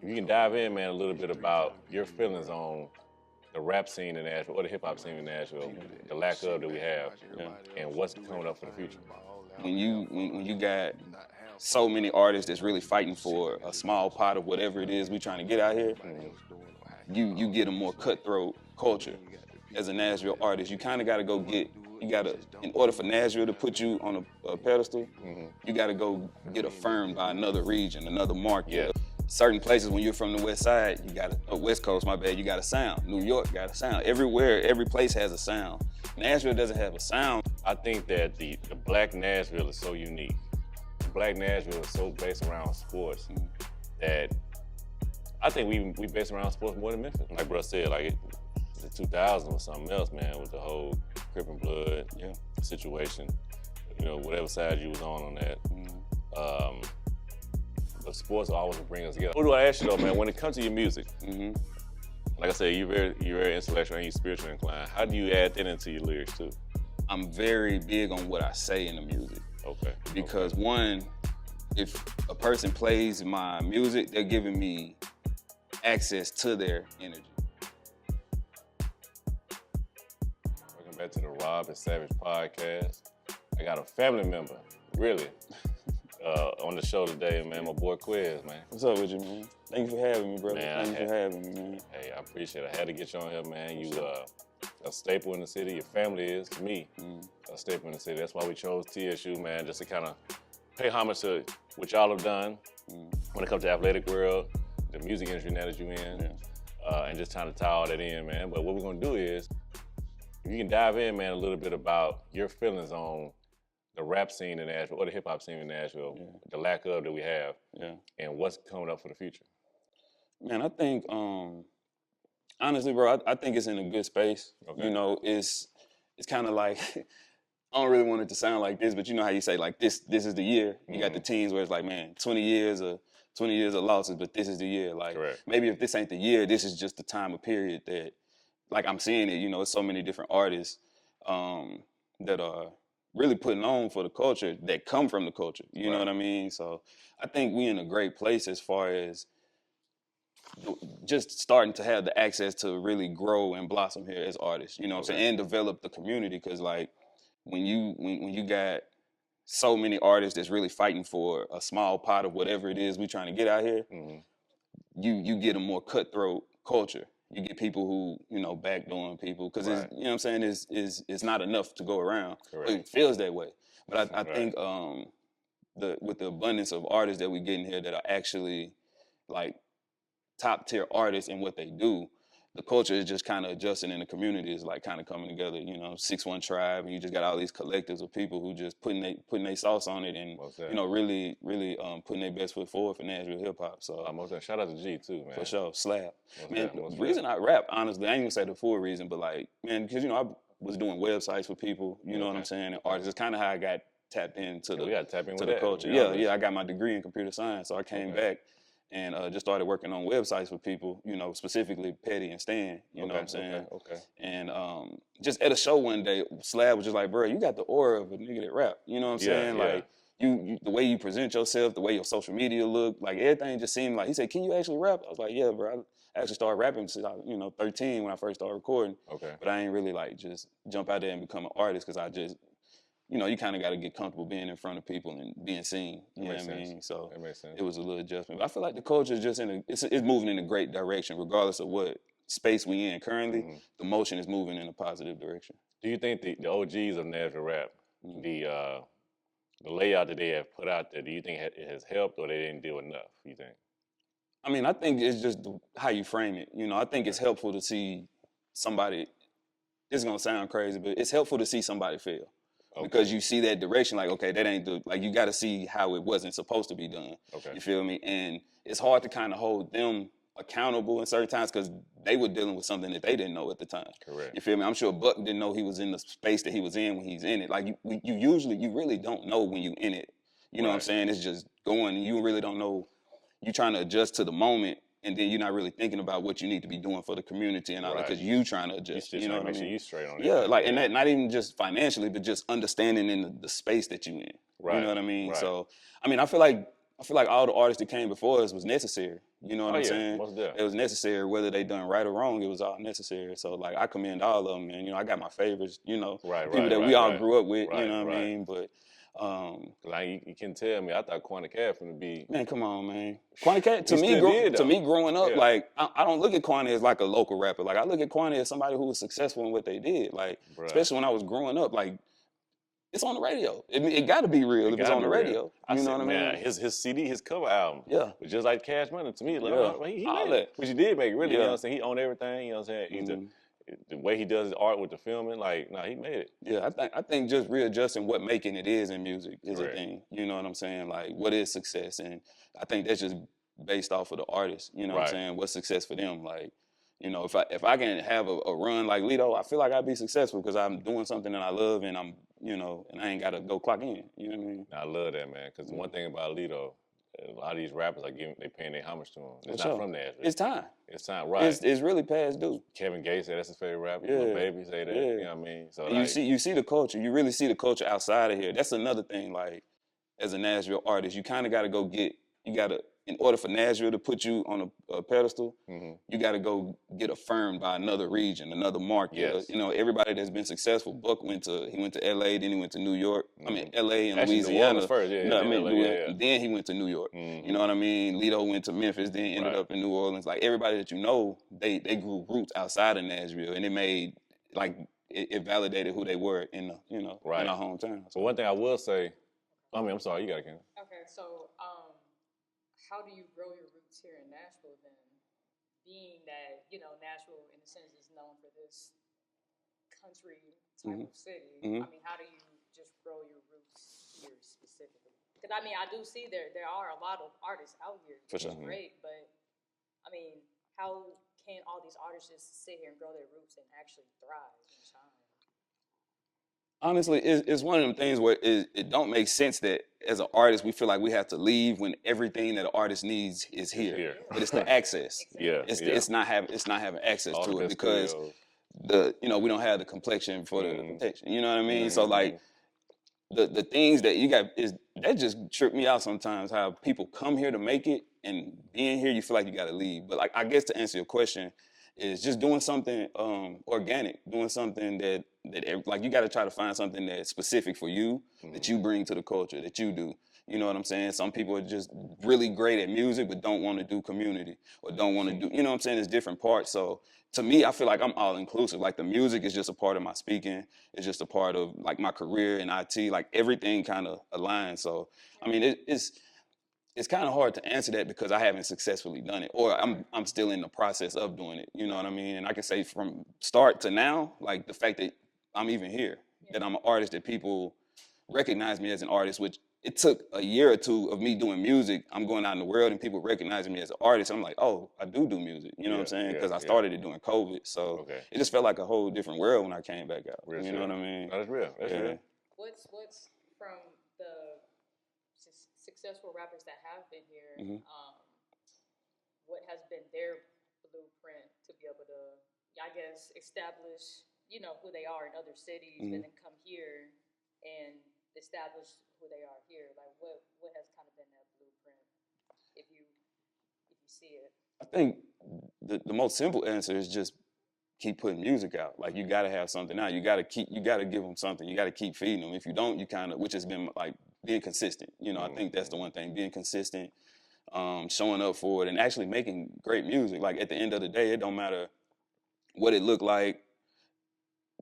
You can dive in, man, a little bit about your feelings on the rap scene in Nashville, or the hip hop scene in Nashville, the lack of that we have, and what's coming up for the future. When you got so many artists that's really fighting for a small pot of whatever it is we trying to get out here, you get a more cutthroat culture. As a Nashville artist, you kind of got to go get. You got to, in order for Nashville to put you on a pedestal, you got to go get affirmed by another region, another market. Yeah. Certain places, when you're from the West Side, you got to, West Coast, my bad, you got a sound. New York got a sound. Everywhere, every place has a sound. Nashville doesn't have a sound. I think that the black Nashville is so unique. Black Nashville is so based around sports that I think we based around sports more than Memphis. Like bro said, like the 2000s was something else, man, with the whole Crip and Blood situation. You know, whatever side you was on that. But sports always bring us together. What do I ask you though, man? When it comes to your music, like I said, you're very intellectual and you're spiritually inclined. How do you add that into your lyrics too? I'm very big on what I say in the music. Okay. Because one, if a person plays my music, they're giving me access to their energy. Welcome back to the Rob and Savage podcast. I got a family member, really, on the show today, man. My boy Quez, man. What's up with you, man? Thank you for having me, brother. Man, Thank you for having me, man. Hey, I appreciate it. I had to get you on here, man. You a staple in the city. Your family is, to me, a staple in the city. That's why we chose TSU, man, just to kind of pay homage to what y'all have done when it comes to the athletic world, the music industry now that you in, and just trying to tie all that in, man. But what we're gonna do is, if you can dive in, man, a little bit about your feelings on the rap scene in Nashville, or the hip hop scene in Nashville, the lack of that we have, and what's coming up for the future. Man, I think, honestly, bro, I think it's in a good space. Okay. You know, it's kind of like, I don't really want it to sound like this, but you know how you say, like, this is the year. You got the teens where it's like, man, 20 years of losses, but this is the year. Like, maybe if this ain't the year, this is just the time of period that, like, I'm seeing it. You know, it's so many different artists that are really putting on for the culture, that come from the culture. You know what I mean? So I think we in a great place as far as just starting to have the access to really grow and blossom here as artists, you know what I'm saying, and develop the community. Because like when you got so many artists that's really fighting for a small pot of whatever it is we trying to get out here, you get a more cutthroat culture. You get people who, you know, backdooring people because it's, you know what I'm saying, it's not enough to go around. It feels that way. But I think with the abundance of artists that we get in here that are actually like top tier artists in what they do, the culture is just kind of adjusting, and the community is like kind of coming together. You know, 6'1" Tribe, and you just got all these collectives of people who just putting their sauce on it, and you know, really putting their best foot forward for Nashville hip hop. So shout out to G too, man. For sure, Slap. Man, the reason I rap, honestly, I ain't even say the full reason, but like, man, because you know, I was doing websites for people. You know what I'm saying? And artists. It's kind of how I got tapped into the culture. Yeah, I got my degree in computer science, so I came back and just started working on websites with people, you know, specifically Petty and Stan, you know what I'm saying? And just at a show one day, Slab was just like, bro, you got the aura of a nigga that rap, you know what I'm saying? Like, you the way you present yourself, the way your social media look, like everything just seemed like, he said, can you actually rap? I was like, yeah, bro, I actually started rapping since I was, 13 when I first started recording. But I ain't really like just jump out there and become an artist, because I just, you know, you kind of got to get comfortable being in front of people and being seen. You know what I mean? So that makes sense. It was a little adjustment. But I feel like the culture is just it's moving in a great direction, regardless of what space we in currently. The motion is moving in a positive direction. Do you think the OGs of Nashville rap, the layout that they have put out there, do you think it has helped, or they didn't do enough? You think? I mean, I think it's just how you frame it. You know, I think it's helpful to see somebody. This is gonna sound crazy, but it's helpful to see somebody fail. Because you see that direction, like, okay, that ain't like, you got to see how it wasn't supposed to be done. You feel me? And it's hard to kind of hold them accountable in certain times, because they were dealing with something that they didn't know at the time. You feel me? I'm sure Buck didn't know he was in the space that he was in when he's in it. Like, you really don't know when you in it. You know what I'm saying? It's just going, and you really don't know. You're trying to adjust to the moment, and then you're not really thinking about what you need to be doing for the community and all that, because you trying to adjust. You know what I mean? Make sure you straight on it. Yeah, like, and that not even just financially, but just understanding in the space that you in. You know what I mean? So, I mean, I feel like I feel like all the artists that came before us was necessary. You know what Oh I'm yeah, saying? most definitely. It was necessary, whether they done right or wrong. It was all necessary. So like I commend all of them, man. You know, I got my favorites. You know, Right, people right, that we right, all right, grew up with. You right, know what I right. mean? But Like you can tell me, I thought Quantic Cat finna be. man, come on, man. Quantity Cat He still did to though. me growing up, Yeah. like I don't look at Quantity as like a local rapper. Like I look at Quantity as somebody who was successful in what they did. Like Bruh. especially when I was growing up, like it's on the radio. It got to be real if it's gotta on be the real. radio. I You know said, what I man, mean? his CD, his cover album, Yeah. was just like Cash Money to me. Like, Yeah. he All made it, that. which he did make it. Really, you know Yeah. what I'm saying? He owned everything. You know what I'm saying? Mhm. The way he does his art with the filming, like, nah, he made it. Yeah, I think just readjusting what making it is in music is a Correct. thing. You know what I'm saying? Like what is success? And I think that's just based off of the artist. You know what I'm Right. saying? What's success for them? Like, you know, if I can have a run like Lito, I feel like I'd be successful because I'm doing something that I love and I'm, you know, and I ain't gotta go clock in. You know what I mean? Now, I love that, man, because one thing about Lito, a lot of these rappers are they paying their homage to him. It's For not sure. from Nashville. It's time. It's time, right? It's really past due. Kevin Gates said that's his favorite rapper. Yeah. Lil Baby say that. Yeah. You know what I mean? So And like, you see the culture. You really see the culture outside of here. That's another thing. Like as a Nashville artist, you kind of got to go get. You got to, in order for Nashville to put you on a pedestal, you got to go get affirmed by another region, another market. Yes. You know, everybody that's been successful. Buck went to L.A., then he went to New York. I mean, L.A. and Actually, New Louisiana. Orleans first, yeah, No, I then mean, LA, yeah. then he went to New York. You know what I mean? Lito went to Memphis, then ended Right. up in New Orleans. Like everybody that you know, they grew roots outside of Nashville, and it made like it validated who they were in the in our hometown. So one thing I will say, I'm sorry, you got it, Ken. Okay, so how do you grow your roots here in Nashville then? Being that, you know, Nashville in a sense is known for this country type of city. I mean, how do you just grow your roots here specifically? Because I mean, I do see there are a lot of artists out here, which is great, but I mean, how can all these artists just sit here and grow their roots and actually thrive and shine? Honestly, it's one of them things where it don't make sense that as an artist we feel like we have to leave when everything that an artist needs is here. But it's the access. Yeah, It's not having access All to the it best because studios. we don't have the complexion for the protection. You know what I mean? So like the things that you got that just trip me out sometimes how people come here to make it and being here you feel like you got to leave. But like I guess to answer your question is just doing something organic, doing something that like you got to try to find something that's specific for you that you bring to the culture that you do. You know what I'm saying? Some people are just really great at music but don't want to do community or don't want to do, you know what I'm saying? It's different parts. So to me, I feel like I'm all inclusive. Like the music is just a part of my speaking. It's just a part of like my career in IT. Like everything kind of aligns. So I mean, it's kind of hard to answer that because I haven't successfully done it, or I'm still in the process of doing it. You know what I mean? And I can say from start to now, like the fact that I'm even here, that I'm an artist, that people recognize me as an artist, which it took a year or two of me doing music. I'm going out in the world and people recognizing me as an artist. I'm like, oh, I do music. You know what I'm saying? Because I started it during COVID, so it just felt like a whole different world when I came back out. You know what I mean? That's real. That's real. What's from the successful rappers that have been here, what has been their blueprint to be able to, I guess, establish, you know, who they are in other cities, and then come here and establish who they are here? Like, what has kind of been that blueprint, if you see it? I think the most simple answer is just keep putting music out. Like you got to have something out. You got to give them something. You got to keep feeding them. If you don't, you kind of, which has been like being consistent. You know, I think that's the one thing, being consistent, showing up for it and actually making great music. Like at the end of the day, it don't matter what it look like.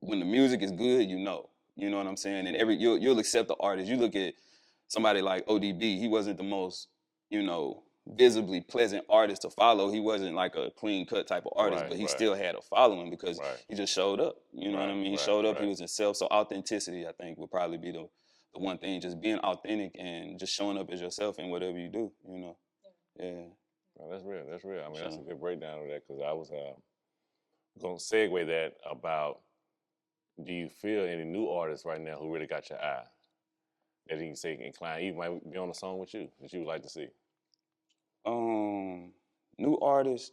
When the music is good, you know what I'm saying? And you'll accept the artist. You look at somebody like ODB, he wasn't the most, visibly pleasant artist to follow. He wasn't like a clean cut type of artist, but he still had a following because he just showed up. You know what I mean? He showed up, he was himself. So authenticity, I think, would probably be the one thing, just being authentic and just showing up as yourself in whatever you do, Yeah. No, that's real. That's real. I mean, that's a good breakdown of that because I was going to segue that about, do you feel any new artists right now who really got your eye that you can say incline, even might be on a song with you that you would like to see? New artists.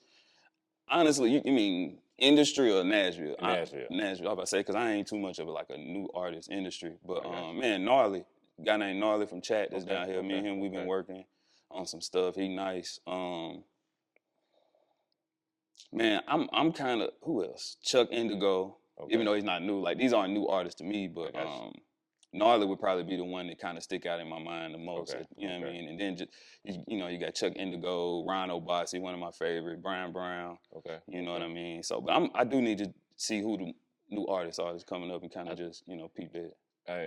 Honestly, you mean industry or Nashville? Nashville. Nashville. I was about to say because I ain't too much of a new artist industry, but man, Gnarly, guy named Gnarly from Chat that's down here. Me and him, we've been working. on some stuff. He nice. Man, I'm kind of, who else? Chuck Indigo. Okay. Even though he's not new, like these aren't new artists to me, but I got you. Gnarly would probably be the one that kind of stick out in my mind the most. Okay, You know what I okay. mean? And then just you got Chuck Indigo, Rhino Bossy, one of my favorite, Brian Brown. Okay. You know what I mean? So, but I do need to see who the new artists are that's coming up and kind of just peep that.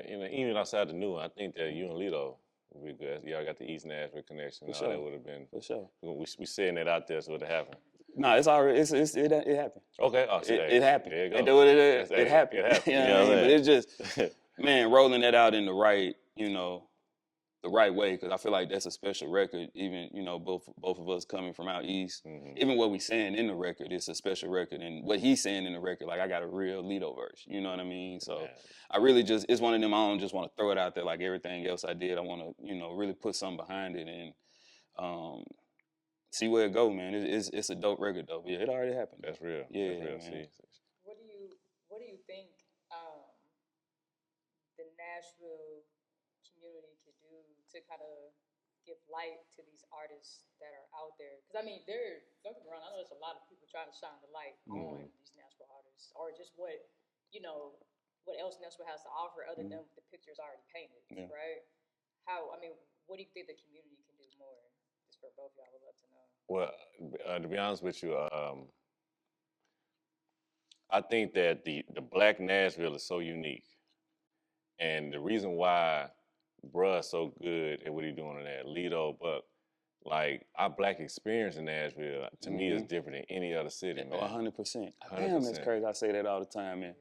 Even outside the new one, I think that you and Lito would be good. Y'all got the East Nashville connection. For All sure. that would have been. For sure. We saying that out there, so it happened. No, it's already it happened. Okay. Oh, It happened. There you go. Ain't that what it is? It happened. It happened. You know You know what I what mean? I'm But it's just, man, rolling that out in the right, the right way, because I feel like that's a special record. Even both of us coming from out east, even what we saying in the record, it's a special record, and what he's saying in the record, like I got a real Lito verse. You know what I mean? So Man. I really it's one of them. I don't just want to throw it out there like everything else I did. I want to really put something behind it and see where it go, man. It's a dope record though. Yeah, it already happened. That's real. Yeah, That's real. man. See. What do you think the Nashville community could do to kind of give light to these artists that are out there? Because I mean, don't get me wrong, I know there's a lot of people trying to shine the light on these Nashville artists, or just what else Nashville has to offer other than the pictures already painted, right? What do you think the community can do more? Just for both of y'all, I would love to know. Well, to be honest with you, I think that the Black Nashville is so unique, and the reason why bruh's so good at what he's doing in that Lito, but like our Black experience in Nashville to me is different than any other city, man. 100%. Damn, that's crazy. I say that all the time, man.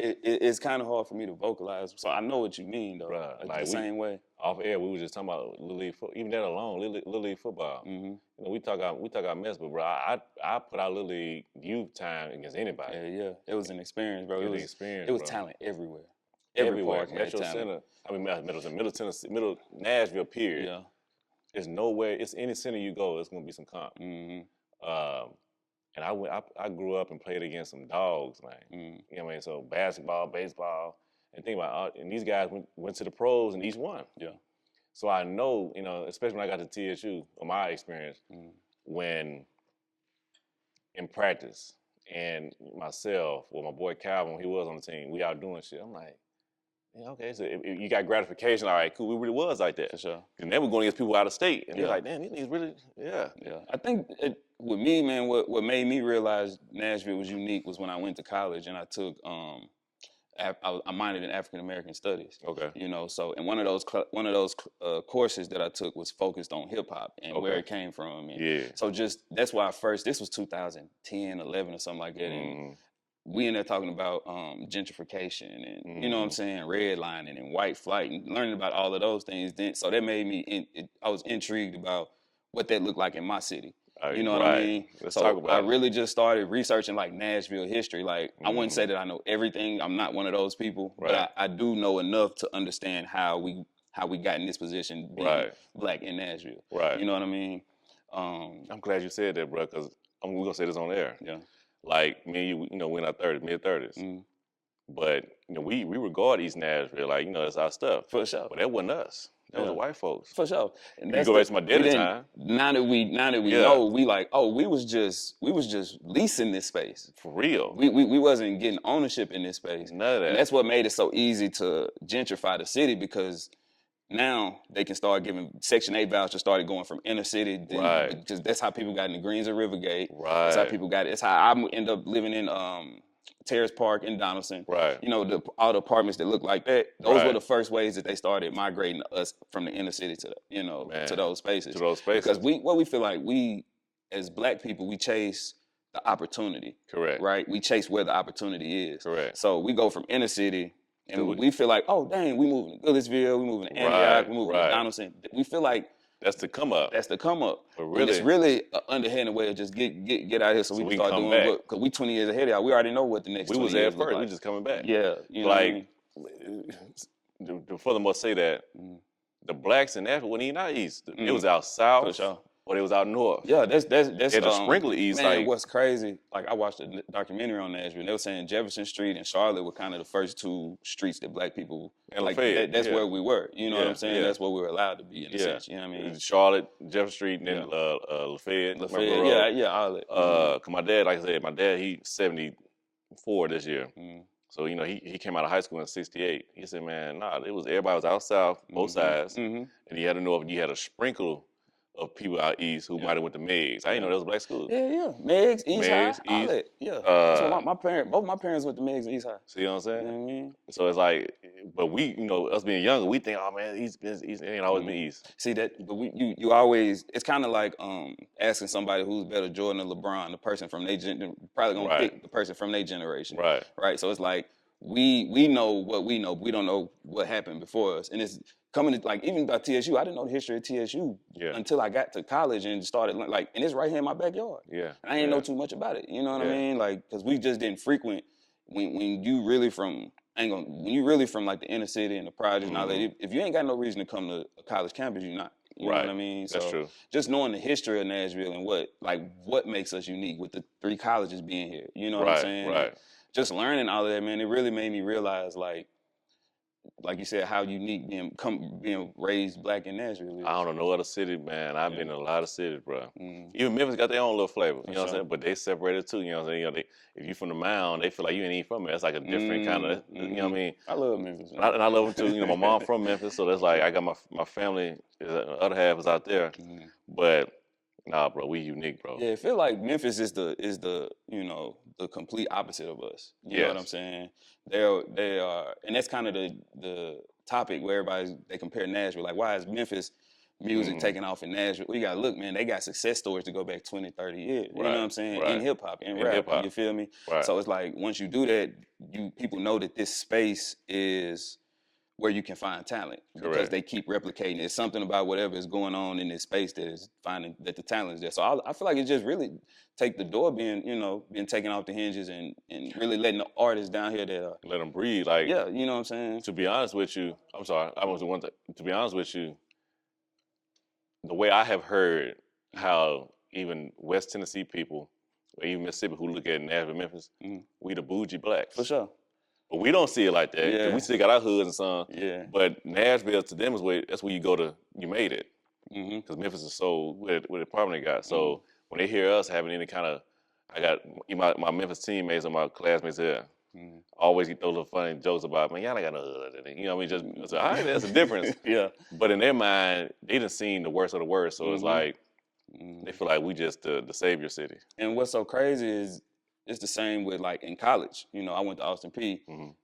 It's kind of hard for me to vocalize, so I know what you mean, though. Bruh, Like the same way. Off air, we were just talking about Little League football. Even that alone, Little League football. We talk our mess, but bro, I put our Little League youth time against anybody. Yeah. It was an experience, bro. It was experience. It was bro. talent everywhere. Everywhere. Park had Metro talent. Center. I mean, Middle Tennessee, Middle Nashville. Period. Yeah. There's nowhere. It's any center you go, it's gonna be some comp. And I grew up and played against some dogs, man. You know what I mean? So basketball, baseball, and think about it. And these guys went to the pros and each won. Yeah. So I know, especially when I got to TSU, on my experience, when in practice, and myself, or my boy Calvin, when he was on the team, we out doing shit. I'm like, yeah, okay, so if you got gratification, all right, cool, we really was like that. For sure. And then we're going against people out of state, and they're like, damn, these niggas really, yeah. Yeah. I think with me, man, what made me realize Nashville was unique was when I went to college and I took, I minored in African American studies. Okay. So and one of those courses that I took was focused on hip hop and where it came from. And so that's why this was 2010, 11 or something like that. And we in there talking about gentrification and you know what I'm saying, redlining and white flight and learning about all of those things. Then so that made me I was intrigued about what that looked like in my city. You know what I mean? Let's so talk about I really just started researching like Nashville history. Like I wouldn't say that I know everything. I'm not one of those people, but I do know enough to understand how we got in this position being Black in Nashville. Right. You know what I mean? I'm glad you said that, bro, because we're gonna say this on air. Yeah. Like me and you, we're in our mid-30s. But we regard East Nashville like it's our stuff. For sure. But that wasn't us. That was the white folks. For sure. And you go back to my daddy time. Now that we know, we like, we was just leasing this space. For real. We wasn't getting ownership in this space. None of that. And that's what made it so easy to gentrify the city, because now they can start giving Section 8 vouchers, started going from inner city. Because that's how people got into Greens and Rivergate. Right. That's how people got it. That's how I ended up living in Terrace Park in Donaldson. Right. All the apartments that look like that. Those were the first ways that they started migrating us from the inner city to to those spaces. To those spaces. Because we feel like we, as Black people, we chase the opportunity. Correct. Right. We chase where the opportunity is. Correct. So we go from inner city, and we feel like, oh dang, we moving to Goodlettsville, we moving to Antioch, we moving to Donaldson. We feel like that's the come up. But really, and it's really an underhanded way of just get out here so we can start doing what, because we 20 years ahead of y'all. We already know what the next 20 years was there look first. like. We just coming back. Yeah. You know like, to furthermore say that the Blacks in Nashville wasn't even out east. It was out south. For sure. or they was out north. Yeah, that's They had to sprinkle the east man. side. What's crazy? Like I watched a documentary on Nashville. And they were saying Jefferson Street and Charlotte were kind of the first two streets that black people And like. Lafayette, That's yeah. where we were. You know what Yeah, I'm saying? yeah. That's where we were allowed to be in a Yeah, sense. You know what I mean? Charlotte, Jefferson Street, and then Yeah. Lafayette, Lafayette, Murfreesboro yeah, Road. yeah, all that. 'Cause my dad, like I said, my dad, he 74 this year. So, you know, he came out of high school in 68. He said, man, nah, everybody was out south, both sides. And you had to know if you had a sprinkle of people out east who might have went to Meigs. I didn't know that was a black school. Yeah, yeah. Meigs, East High, Meigs, all East. that. Yeah. That's what my parents, both my parents went to Meigs and East High. See what I'm saying? You know what I mean? So it's like, but we, you know, us being younger, we think, oh man, East, it ain't always been East. See that, but you always, it's kind of like asking somebody who's better, Jordan or LeBron, the person from their probably gonna Right. pick the person from their generation, Right. Right. So it's like we know what we know, but we don't know what happened before us, and it's coming to, like, even about TSU. I didn't know the history of TSU until I got to college and started like, and it's right here in my backyard. Yeah. And I didn't know too much about it. You know what I Yeah. mean? Like, because we just didn't frequent when you really from. When you really from like the inner city and the projects and all that, if you ain't got no reason to come to a college campus, you're not. You know what I mean? That's so true. just knowing the history of Nashville and what makes us unique with the 3 colleges being here. You know what I'm saying? Right. And just learning all of that, man, it really made me realize, like you said, how unique being raised black in Nashville is. I don't know no other city, man. I've been in a lot of cities, bro. Even Memphis got their own little flavor. You know what I'm saying? But they separated too. You know what I'm saying? You know, if you from the Mound, they feel like you ain't even from there. It's like a different kind of. You know what I mean? I love Memphis. And I love them too. You know, my mom from Memphis, so that's like I got my family. The other half is out there, but nah, bro, we unique, bro. Yeah, it feel like Memphis is the you know, the complete opposite of us. You know what I'm saying? They are, and that's kind of the topic where they compare Nashville. Like, why is Memphis music taking off in Nashville? We gotta look, man. They got success stories to go back 20, 30 years. You know what I'm saying? In hip hop, in rap. hip-hop. You feel me? Right. So it's like once you do that, people know that this space is where you can find talent because they keep replicating. It's something about whatever is going on in this space that is finding that the talent is there. So I feel like it just really take the door being taken off the hinges and really letting the artists down here that let them breathe. Like, yeah, you know what I'm saying? To be honest with you, I'm sorry, I was the one to be honest with you, the way I have heard how even West Tennessee people, or even Mississippi who look at Nashville, Memphis, we the bougie blacks. For sure. But we don't see it like that. Yeah. We still got our hoods and some. Yeah. But Nashville to them that's where you go to, you made it. Because Memphis is so with the apartment they got. So when they hear us having any kind of, I got my Memphis teammates and my classmates here. Always get those little funny jokes about, man, y'all ain't got no hood. You know what I mean? Just, all right, that's a difference. Yeah. But in their mind, they done seen the worst of the worst. So it's like, they feel like we just the savior city. And what's so crazy is it's the same with, like, in college. You know, I went to Austin Peay.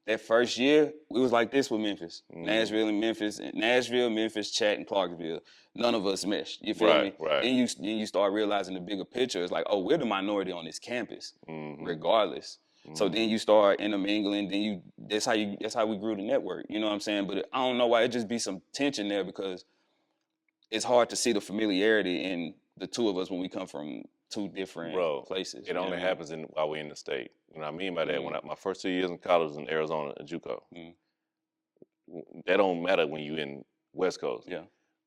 That first year, we was like this with Memphis. Nashville, Memphis, Chat, and Clarksville. None of us meshed. You feel me? Right. Then you start realizing the bigger picture. It's like, oh, we're the minority on this campus, regardless. So then you start intermingling. Then that's how we grew the network. You know what I'm saying? But I don't know why it just be some tension there because it's hard to see the familiarity in the two of us when we come from two different places. It only happens while we're in the state. You know what I mean by that? When my first 2 years in college was in Arizona at JUCO. That don't matter when you in West Coast. Yeah.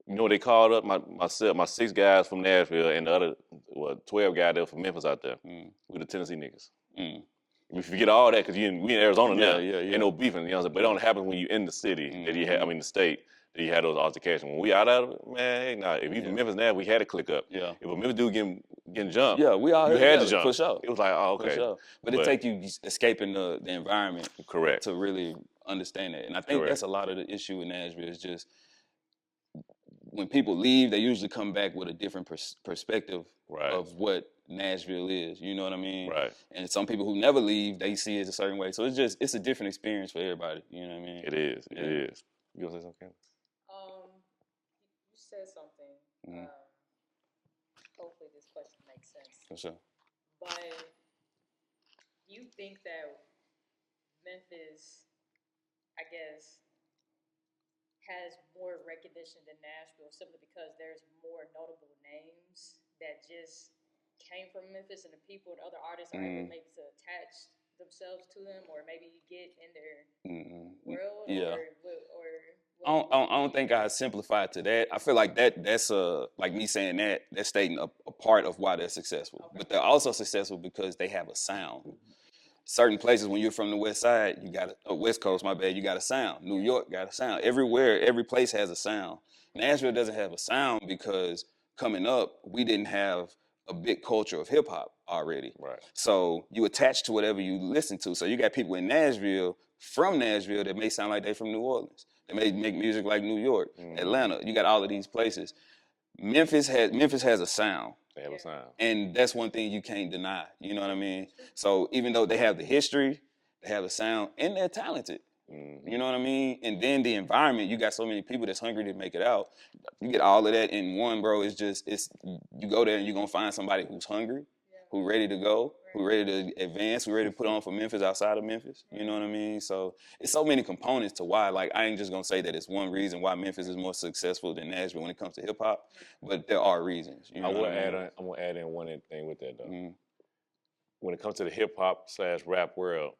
You know, they called up my 6 guys from Nashville and the other 12 guys there from Memphis out there. We the Tennessee niggas. You forget all that because we in Arizona now. Yeah. Ain't no beefing, you know what I'm saying? But it only happens when you in the city that you have, the state, that you had those altercations. When we out of it, man, hey, nah, if you from Memphis now, we had to click up. Yeah. If a Memphis dude getting jumped, we all you had to jump. for sure. It was like, oh, okay. For sure. But it take you escaping the environment. Correct. To really understand it. And I think that's a lot of the issue in Nashville is just when people leave, they usually come back with a different perspective of what Nashville is. You know what I mean? Right. And some people who never leave, they see it a certain way. So it's a different experience for everybody. You know what I mean? It is. It is. You gonna say something? You said something. Hopefully this question makes sense. For sure. But you think that Memphis, I guess, has more recognition than Nashville simply because there's more notable names that just came from Memphis and the people and other artists are able maybe to attach themselves to them or maybe get in their world or I don't think I simplified to that. I feel like that's like me saying that's stating a part of why they're successful. Okay. But they're also successful because they have a sound. Certain places, when you're from the West Side, you got West Coast, my bad, you got a sound. New York got a sound. Everywhere, every place has a sound. Nashville doesn't have a sound because coming up, we didn't have a big culture of hip hop already. Right. So you attach to whatever you listen to. So you got people in Nashville, from Nashville, that may sound like they from New Orleans. They may make music like New York, Atlanta. You got all of these places. Memphis has a sound. They have a sound. And that's one thing you can't deny. You know what I mean? So even though they have the history, they have the sound, and they're talented. You know what I mean? And then the environment, you got so many people that's hungry to make it out. You get all of that in one, bro. It's you go there and you're gonna find somebody who's hungry, who ready to go, who ready to advance, who ready to put on for Memphis outside of Memphis. You know what I mean? So it's so many components to why. Like, I ain't just gonna say that it's one reason why Memphis is more successful than Nashville when it comes to hip hop, but there are reasons. You know I what will I mean? I'm gonna add in one thing with that though. When it comes to the hip hop / rap world,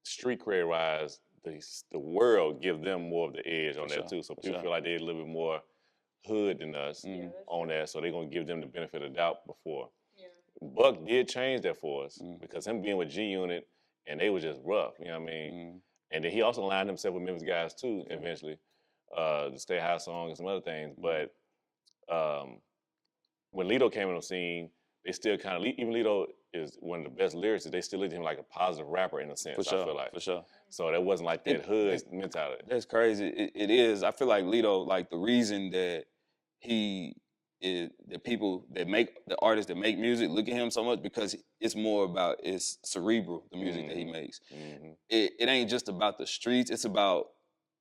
street cred wise, the world give them more of the edge on that too. So people feel like they're a little bit more hood than us on that. So they're gonna give them the benefit of the doubt before. Buck did change that for us because him being with G Unit and they were just rough, you know what I mean? And then he also aligned himself with Memphis guys too, eventually, the Stay High song and some other things. But when Lito came on the scene, they still kind of, even Lito is one of the best lyricists, they still look at him like a positive rapper in a sense, For sure, I feel like. for sure. So that wasn't like that hood mentality. That's crazy. It is. I feel like Lito, like the reason that he is, the people that make, the artists that make music look at him so much, because it's more about, it's cerebral, the music that he makes. It ain't just about the streets, it's about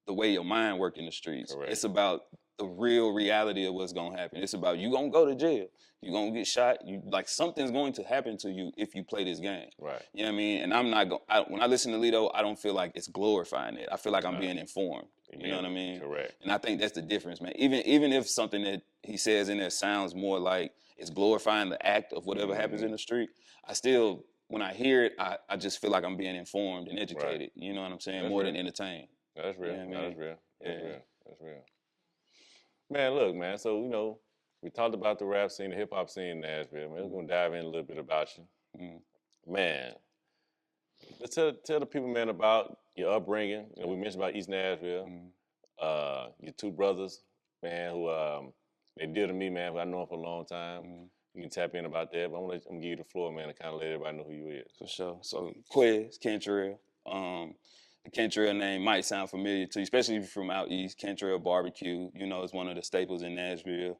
the way your mind work in the streets. Correct. It's about the real reality of what's gonna happen. It's about, you gonna go to jail, you gonna get shot, you like, something's going to happen to you if you play this game. Right. You know what I mean? And I'm not going, when I listen to Lito, I don't feel like it's glorifying it. I feel like I'm being informed. You know what I mean? Correct. And I think that's the difference, man. Even if something that he says in there sounds more like it's glorifying the act of whatever happens in the street, I still, when I hear it, I just feel like I'm being informed and educated. Right. You know what I'm saying? That's More real. than entertained. That's real. You know what I That's mean? real. Yeah. That's real. That's real. Man, look, man. So, you know, we talked about the rap scene, the hip hop scene in Nashville. Man, we're gonna dive in a little bit about you. Man, let's tell the people, man, about your upbringing. You know, we mentioned about East Nashville. Your two brothers, man, who they dear to me, man. Who I know them for a long time. You can tap in about that, but I'm gonna give you the floor, man, to kind of let everybody know who you is. For sure. So Quez Cantrell. The Cantrell name might sound familiar to you, especially if you're from out east. Cantrell barbecue, you know, it's one of the staples in Nashville.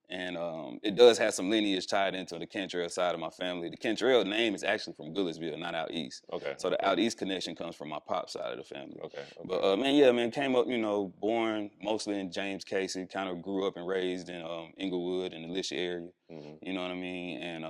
And it does have some lineage tied into the Cantrell side of my family. The Cantrell name is actually from Goodlettsville, not out east. Okay. So the out east connection comes from my pop side of the family. Okay. But man, came up, you know, born mostly in James Casey, kind of grew up and raised in Inglewood and the Alicia area. You know what I mean? And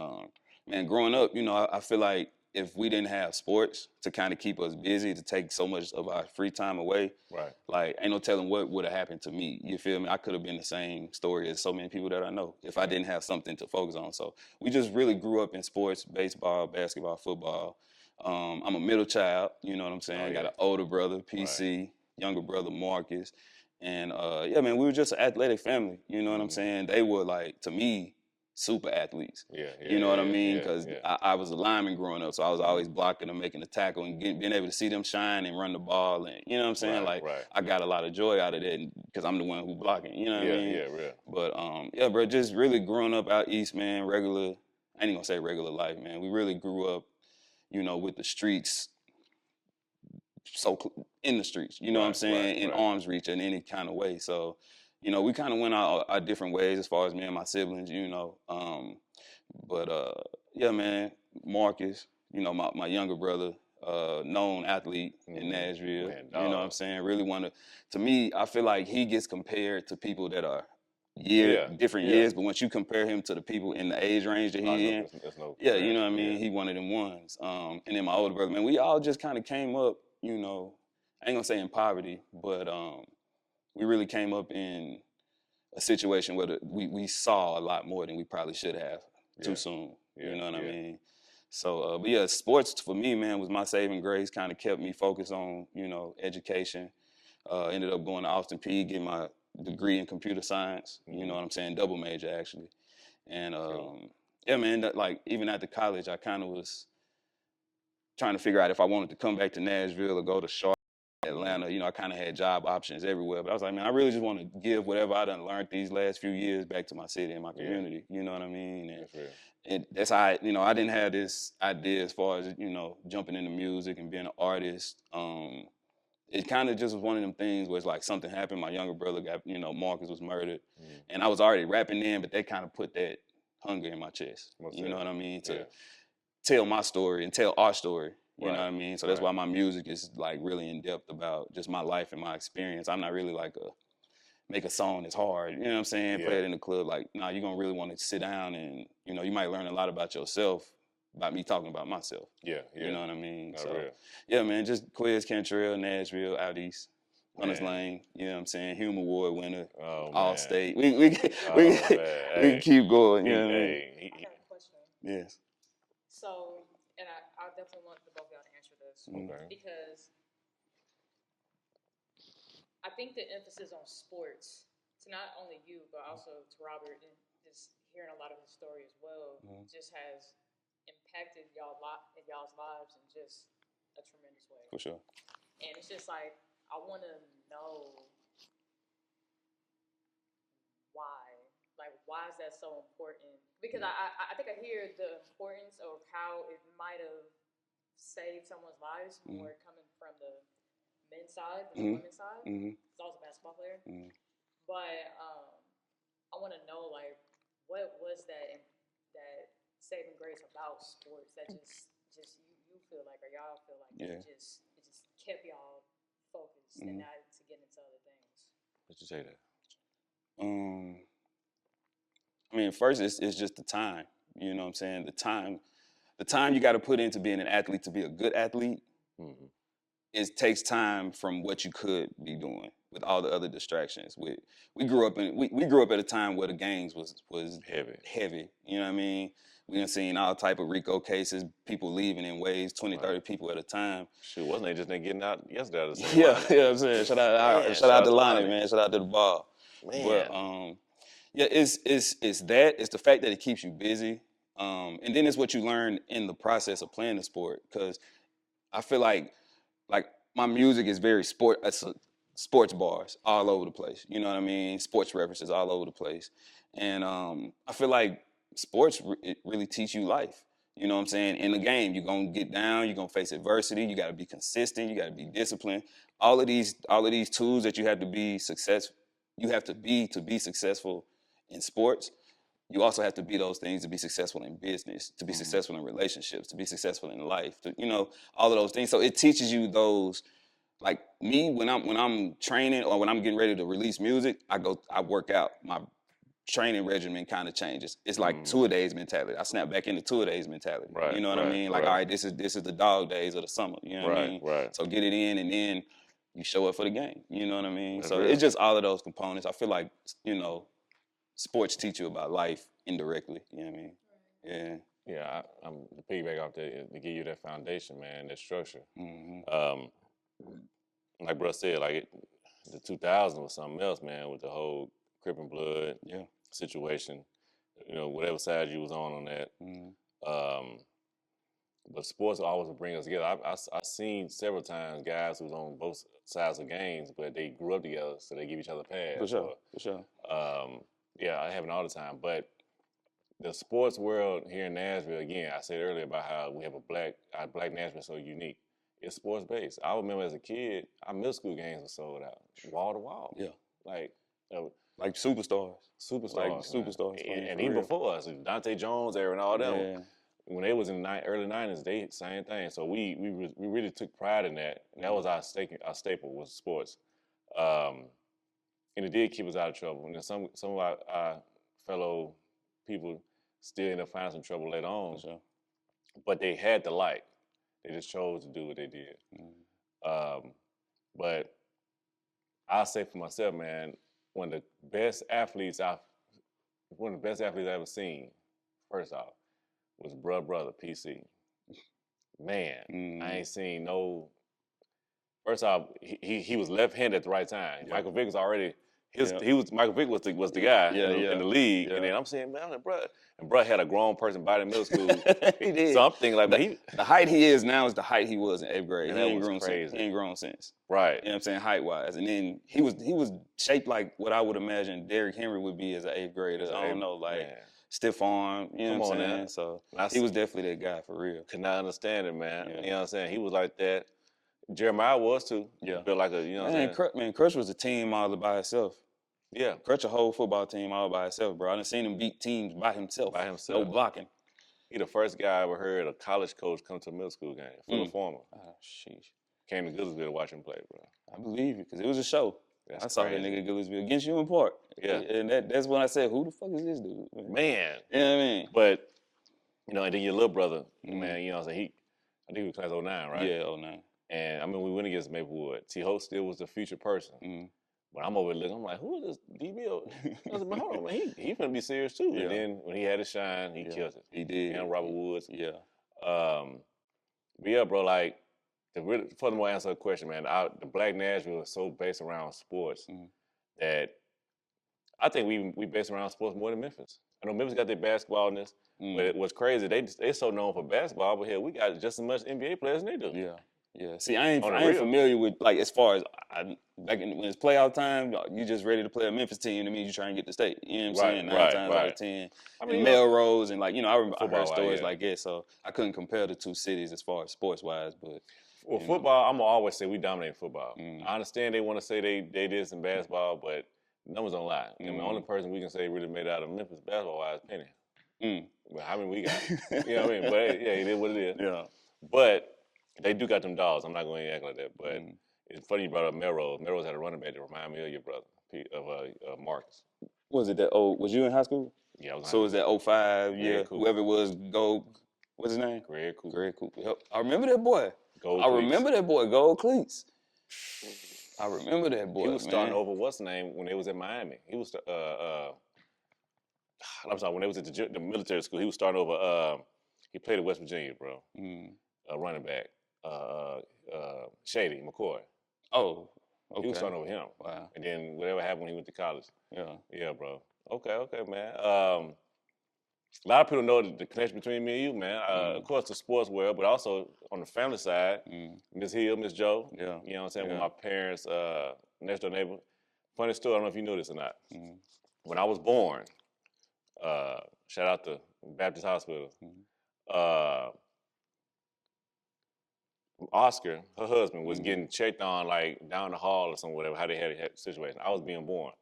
man, growing up, you know, I feel like if we didn't have sports to kind of keep us busy, to take so much of our free time away, Right. like, ain't no telling what would have happened to me. You feel me? I could have been the same story as so many people that I know if I didn't have something to focus on. So we just really grew up in sports, baseball, basketball, football. I'm a middle child, you know what I'm saying? Oh, yeah. Got an older brother, PC, younger brother, Marcus. And yeah, man, we were just an athletic family, you know what I'm saying? They were like, to me, super athletes. Yeah. You know what I mean? Because I was a lineman growing up, so I was always blocking and making the tackle and being able to see them shine and run the ball. And you know what I'm saying? Right. I got a lot of joy out of that because I'm the one who blocking. You know what I mean? Yeah, real. But yeah, bro, just really growing up out east, man, regular, I ain't gonna say regular life, man. We really grew up, you know, with the streets, in the streets, you know what I'm saying, in arm's reach in any kind of way. So, you know, we kind of went our different ways as far as me and my siblings, you know. But yeah, man, Marcus, you know, my younger brother, known athlete in Nashville. Man, you know what I'm saying? Really to me, I feel like he gets compared to people that are different years, but once you compare him to the people in the age range that he's in, you know what I mean? He one of them ones. And then my older brother, man, we all just kind of came up, you know, I ain't gonna say in poverty, but we really came up in a situation where we saw a lot more than we probably should have too soon. You know what I mean? So, but yeah, sports for me, man, was my saving grace. Kind of kept me focused on, you know, education. Ended up going to Austin P, getting my degree in computer science. You know what I'm saying? Double major actually. And yeah, man, like even after college, I kind of was trying to figure out if I wanted to come back to Nashville or go to Charlotte, Atlanta. You know, I kind of had job options everywhere, but I was like, man, I really just want to give whatever I done learned these last few years back to my city and my community. You know what I mean? And that's how I didn't have this idea as far as jumping into music and being an artist. It kind of just was one of them things where it's like something happened. My younger brother got, Marcus was murdered, and I was already rapping then, but they kind of put that hunger in my chest. You know what I mean? To tell my story and tell our story. You know what I mean? So that's why my music is like really in depth about just my life and my experience. I'm not really like make a song that's hard, you know what I'm saying? Play it in the club. Like, nah, you're gonna really want to sit down and, you might learn a lot about yourself by me talking about myself. You know what I mean? So, yeah, man, just Quez Cantrell, Nashville, out east. Hunters Lane, you know what I'm saying? Hume Award winner, all state. We can keep going, you know what I mean? I got a question. Yes. So, and I definitely want the both of y'all to answer this because I think the emphasis on sports to not only you but also to Robert and just hearing a lot of his story as well just has impacted y'all's lives in just a tremendous way. For sure. And it's just like I want to know why. Like, why is that so important? Because I think I hear the importance of how it might have saved someone's lives more coming from the men's side than the women's side. Because I was a basketball player. But I want to know, like, what was that saving grace about sports that just you feel like, or y'all feel like it just kept y'all focused and not to get into other things. Did you say that? I mean, first it's just the time. You know what I'm saying? The time you got to put into being an athlete to be a good athlete. It takes time from what you could be doing with all the other distractions. We grew up at a time where the gangs was heavy. You know what I mean? We done seen all type of RICO cases, people leaving in waves, 20, 30 people at a time. Shoot, wasn't they just getting out yesterday? Yeah, I'm saying shout out to Lonnie, man. Shout out to the ball. Man. But it's that. It's the fact that it keeps you busy. And then it's what you learn in the process of playing the sport. Because I feel like my music is very sports bars all over the place. You know what I mean? Sports references all over the place. And I feel like sports it really teach you life. You know what I'm saying? In the game, you're gonna get down, you're gonna face adversity, you gotta be consistent, you gotta be disciplined. All of these tools that you have to be to be successful in sports. You also have to be those things to be successful in business, to be successful in relationships, to be successful in life, all of those things. So it teaches you those, like me, when I'm training or when I'm getting ready to release music, I work out. My training regimen kind of changes. It's like two-a-days mentality. I snap back into two-a-days mentality. You know what I mean? Like, all right, this is the dog days of the summer. You know what I mean? So get it in, and then you show up for the game. You know what I mean? That's so real. it's just all of those components. I feel like, sports teach you about life indirectly. You know what I mean? Yeah. Yeah, I'm to piggyback off that to give you that foundation, man, that structure. Like bro said, like the 2000s was something else, man, with the whole Crip and Blood situation. Whatever side you was on that. But sports always will bring us together. I've seen several times guys who's on both sides of games, but they grew up together, so they give each other a pass. For sure. Yeah, I happen all the time. But the sports world here in Nashville, again, I said earlier about how we have our black Nashville is so unique. It's sports based. I remember as a kid, our middle school games were sold out, wall to wall. Yeah. Like superstars. Superstars. Like superstars. And even before us, Dante Jones era and all them. Yeah. When they was in the early 90s, they same thing. So we really took pride in that. And that was our staple was sports. And it did keep us out of trouble. And then some of our fellow people still end up finding some trouble later on. For sure. But they had the light. They just chose to do what they did. But I'll say for myself, man, one of the best athletes I've ever seen, first off, was brother PC. Man, I ain't seen no First off, he was left-handed at the right time. Yeah. Michael Vick was already Yeah. Michael Vick was the guy Yeah, in the league, yeah. and then I'm saying, man, bro had a grown person body in middle school. He did. So I'm thinking like, the height he is now is the height he was in 8th grade. Man, He that ain't was grown crazy. since. He ain't grown since. Right. You know what I'm saying? Height wise. And then he was shaped like what I would imagine Derrick Henry would be as an 8th grader. I don't know, like man. stiff arm, you know Come what on I'm saying? now. So I he was definitely that guy for real. could not understand it, man. Yeah. You know what I'm saying? He was like that. Jeremiah was too. Yeah. Built like a, you know what I'm saying? Man, Crush was a team all by himself. Yeah. Crush a whole football team all by himself, bro. I done seen him beat teams by himself. By himself. No blocking. He the first guy I ever heard a college coach come to a middle school game for the former. Oh, sheesh. Came to Goodlettsville to watch him play, bro. I believe it, because it was a show. That's I saw crazy. that nigga at Goodlettsville against you in Park. Yeah. And that's when I said, who the fuck is this dude? Man. You know what I mean? But, you know, and then your little brother, man, you know what I'm saying? I think he was class 09, right? Yeah, 09. And I mean, we went against Maplewood. T. Hope still was the future person. But I'm over there looking, I'm like, who is this DB? I said, man, hold on, man, he finna be serious too. Yeah. And then when he had his shine, he killed it. He did. And Robert Woods. Yeah. But yeah, bro, like, furthermore, answer the question, man, the Black Nashville is so based around sports that I think we based around sports more than Memphis. I know Memphis got their basketballness, but what's crazy, they so known for basketball, but here we got just as much NBA players than they do. Yeah. Yeah. See, I ain't real. familiar with, like, as far as, back when it's playoff time, you just ready to play a Memphis team. That means you trying to get the state. You know what I'm saying? 9 times out of 10. I mean, and Melrose and, like, you know, I heard Football-wise, stories yeah. like that, so I couldn't compare the two cities as far as sports-wise, but. Well, football, I'm going to always say we dominate football. I understand they want to say they did some basketball, but numbers don't lie. And the only person we can say really made out of Memphis basketball-wise is Penny. But how many we got? You know what I mean? But yeah, it is what it is. Yeah. But they do got them dogs. I'm not going to act like that. But it's funny you brought up Melrose. Melrose had a running back that reminded me of your brother, of Marcus. Was it that was you in high school? Yeah, I was. So was that 05? Yeah, Cooper. whoever it was, what's his name? Greg Cooper. Greg Cooper. Yep. I remember that boy. Gold I cleats. remember that boy, Gold Cleats. I remember that boy. He was starting man. over what's the name when they was at Miami. He was I'm sorry, when they was at the military school, he was starting over. He played at West Virginia, bro. Running back, Shady McCoy. Oh, okay. He was starting over him. Wow. And then whatever happened when he went to college. Yeah. Bro. Okay, man. A lot of people know the connection between me and you, man. Of course, the sports world, but also on the family side, Miss Hill, Miss Joe. Yeah. You know what I'm saying? Yeah. With my parents, next door neighbor. Funny story, I don't know if you knew this or not. When I was born, shout out to Baptist Hospital, Oscar, her husband, was getting checked on like down the hall or something, whatever, how they had a situation. I was being born.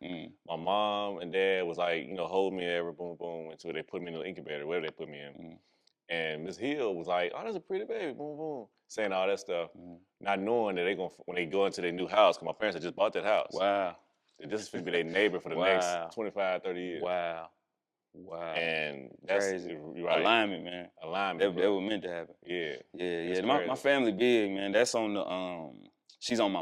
My mom and dad was like, you know, hold me every boom, boom, until they put me in the incubator, whatever they put me in. And Miss Hill was like, oh, that's a pretty baby, boom, boom, saying all that stuff, not knowing that when they go into their new house, because my parents had just bought that house. Wow. This is going to be their neighbor for the next 25, 30 years. Wow. And that's crazy. Right. Alignment, man. Alignment. That was meant to happen. Yeah. My family big, man. That's on the she's on my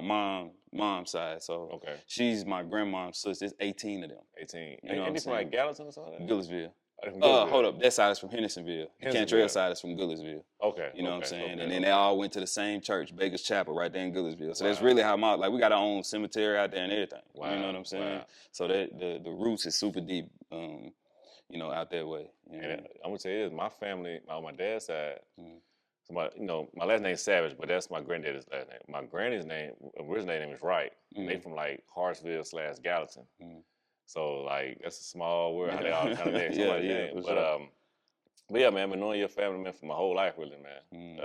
mom's side. So okay. She's my grandmom's sister. It's 18 of them. 18. You know what I'm from saying? like Gallatin or something? Goodlettsville. Hold Hold up. That side is from Hendersonville. The Cantrell side is from Goodlettsville. Okay. You know what I'm saying? Okay, and then they all went to the same church, Baker's Chapel, right there in Goodlettsville. So that's really how we got our own cemetery out there and everything. Wow. You know what I'm saying? Wow. So that the roots is super deep, you know, out that way. You know? And I'm gonna tell you this, my family, on my dad's side, so my last name's Savage, but that's my granddaddy's last name. My granny's name, original name is Wright. They from like Hartsville / Gallatin. So like that's a small world how they all kind of next. But yeah, man, I've been knowing your family, man, for my whole life, really, man.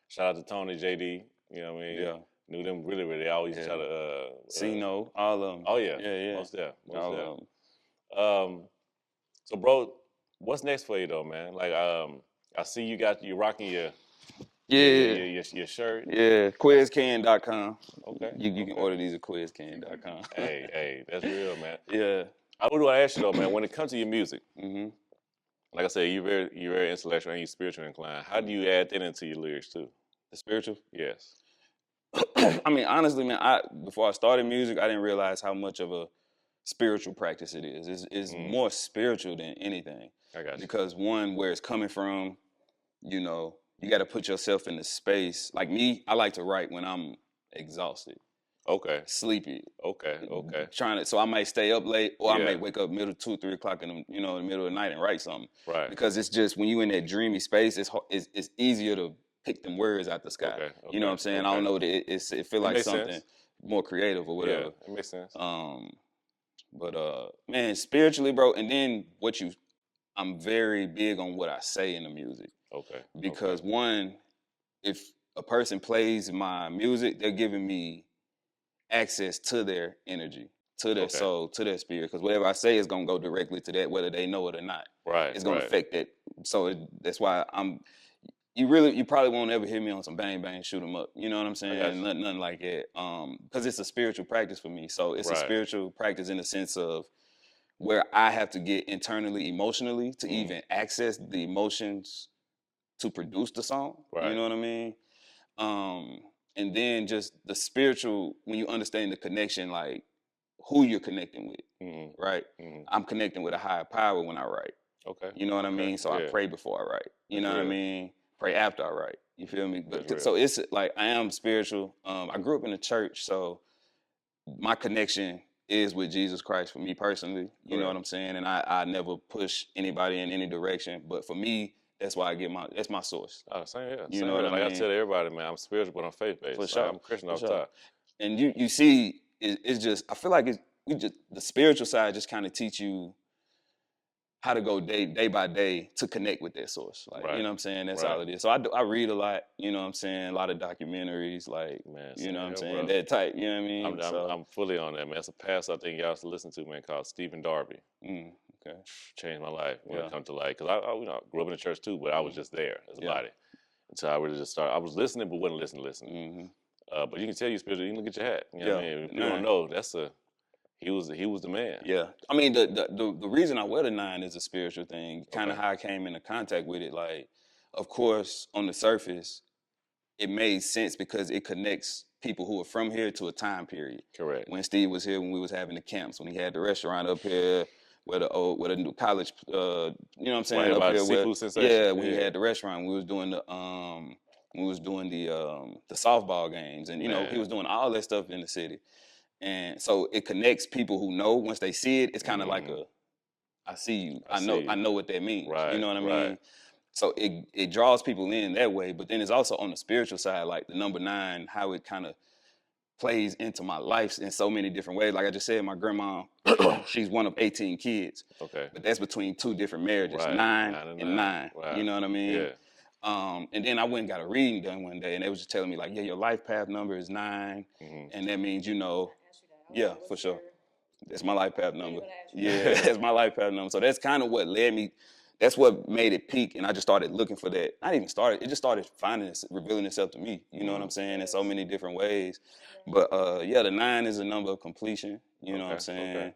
Shout out to Tony, JD, you know what I mean? Yeah. Knew them really, really. They always try to Cino, all of them. Oh yeah. Yeah. Most there. All of them. So bro, what's next for you though, man? Like I see you rocking your shirt. Yeah, QuezCan.com. Okay. You can order these at QuezCan.com. hey, that's real, man. Yeah. I would want to ask you though, man, when it comes to your music, like I said, you're very intellectual and you're spiritual inclined. How do you add that into your lyrics too? The spiritual? Yes. I mean, honestly, man, before I started music, I didn't realize how much of a spiritual practice it is. It's more spiritual than anything. I got you. Because one, where it's coming from, you know, you got to put yourself in the space. Like me, I like to write when I'm exhausted, Okay. sleepy, Okay. so I might stay up late, or I Yeah. might wake up middle 2, 3 o'clock in the in the middle of the night and write something. Right. Because it's just when you in that dreamy space, it's easier to pick them words out the sky. Okay. You know what I'm saying? I don't know that it feel It like makes something sense. more creative or Yeah, whatever. it makes sense. But man, spiritually, bro, and then I'm very big on what I say in the music. Okay. Because one, if a person plays my music, they're giving me access to their energy, to their soul, to their spirit. Because whatever I say is gonna go directly to that, whether they know it or not. Right. It's gonna affect that. So that's why you probably won't ever hear me on some bang bang shoot 'em up. You know what I'm saying? Nothing like that. Because it's a spiritual practice for me. So it's a spiritual practice in the sense of where I have to get internally, emotionally to even access the emotions to produce the song. Right. You know what I mean? And then just the spiritual, when you understand the connection, like who you're connecting with, right? I'm connecting with a higher power when I write. Okay. You know what I mean? So I pray before I write. You know what I mean? Pray after I write. You feel me? But so it's like I am spiritual. I grew up in the church, so my connection is with Jesus Christ for me personally. You know what I'm saying? And I never push anybody in any direction. But for me, that's why that's my source. Same here. You know what I mean? Like I tell everybody, man, I'm spiritual, but I'm faith based. For sure. Like, I'm Christian off sure. top. And you see, it's just I feel like the spiritual side just kind of teach you how to go day by day to connect with that source. Like, you know what I'm saying? That's all it is. So I read a lot, you know what I'm saying? A lot of documentaries, like, Man, you know what I'm saying? bro. That type, you know what I mean? I'm fully on that, man. It's a pastor I think y'all should listen to, man, called Stephen Darby. Okay. Changed my life when it comes to like, because I grew up in the church too, but I was just there as a body. Until I really just started. I was listening, but wasn't listening. But you can tell you spiritual, you can look at your hat. You know what I mean? If you don't know, he was the man. Yeah. I mean, the reason I wear the 9 is a spiritual thing. Kind of how I came into contact with it. Like, of course, on the surface, it made sense because it connects people who are from here to a time period. Correct. When Steve was here, when we was having the camps, when he had the restaurant up here, where the new college, you know what I'm saying, up here, where when he had the restaurant, we was doing the softball games, and you know he was doing all that stuff in the city. And so it connects people who know once they see it. It's kind of like I see you. I know what that means. Right, You know what I mean? right. So it draws people in that way. But then it's also on the spiritual side, like the number 9, how it kind of plays into my life in so many different ways. Like I just said, my grandma, she's one of 18 kids. Okay. But that's between 2 different marriages, Right. 9 and 9. Wow. You know what I mean? Yeah. And then I went and got a reading done one day, and they was just telling me like, yeah, your life path number is 9, and that means yeah, for sure. That's my life path number. Yeah, that's my life path number. So that's kind of what led me. That's what made it peak, and I just started looking for that. Not even started. It just started revealing itself to me. You know what I'm saying? In so many different ways. But the 9 is a number of completion. You know what I'm saying?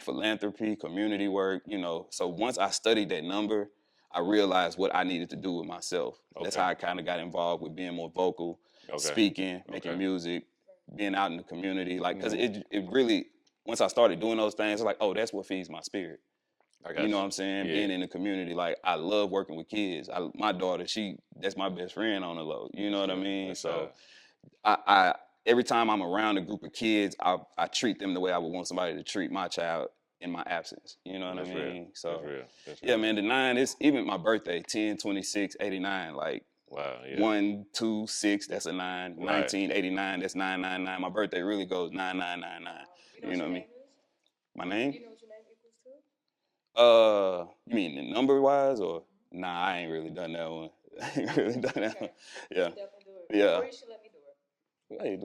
Philanthropy, community work. You know. So once I studied that number, I realized what I needed to do with myself. That's how I kind of got involved with being more vocal, speaking, making music, being out in the community. Like, because it really, once I started doing those things, I was like, oh, that's what feeds my spirit. You know what I'm saying? Yeah. Being in the community. Like, I love working with kids. My daughter, that's my best friend on the low. You know what I mean? So I every time I'm around a group of kids, I treat them the way I would want somebody to treat my child in my absence. You know what I mean? So That's yeah, man, the 9 is even my birthday, 10/26/89, like wow, 1, 2, 6, that's a 9. 1989, that's 999. My birthday really goes 9999. You know what I mean? My name? You know what your name equals to? You mean the number wise or? Nah, I ain't really done that one. I ain't really done that one. Yeah. Definitely do it. Yeah. Or you should let me do it. Hey,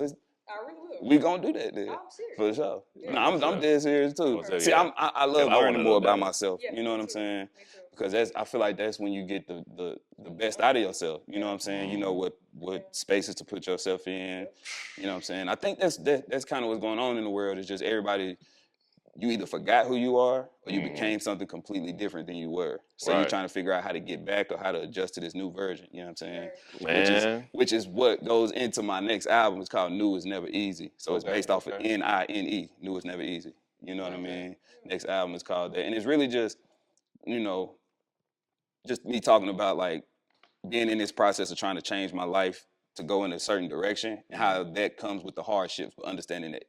I really will. we gonna do that then. I'm serious. For sure. Yeah. No, I'm dead serious too. See, I love I wanna learning more know about that. myself. Yeah, You know me what I'm too. saying? Me too. Because I feel like that's when you get the best out of yourself. You know what I'm saying? You know what spaces to put yourself in. You know what I'm saying? I think that's kind of what's going on in the world. Is just everybody. You either forgot who you are or you became something completely different than you were. So you're trying to figure out how to get back or how to adjust to this new version. You know what I'm saying? Man. Which is what goes into my next album. It's called New Is Never Easy. So it's based off of NINE. New Is Never Easy. You know what I mean? Next album is called that. And it's really just, just me talking about like being in this process of trying to change my life to go in a certain direction, and how that comes with the hardships, but understanding that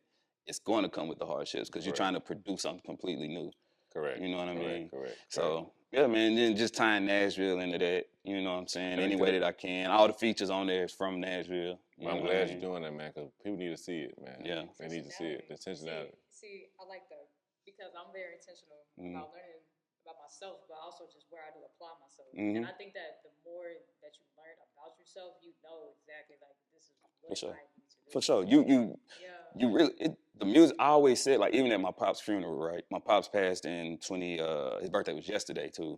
it's going to come with the hardships because you're Correct. trying to produce something completely new. Correct. You know what I mean? Correct. So yeah, man. Then just tying Nashville into that. You know what I'm saying? Okay, Any way that I can. All the features on there is from Nashville. You I'm know glad what I you're mean? doing that, man, because people need to see it, man. Yeah. They need to see it. The intentionality. See, I like that because I'm very intentional about learning about myself, but also just where I do apply myself. And I think that the more that you learn about yourself, you know exactly like this is what For sure. I need to do. For sure. You really the music. I always said, like, even at my pop's funeral, right? My pops passed in 20. His birthday was yesterday too,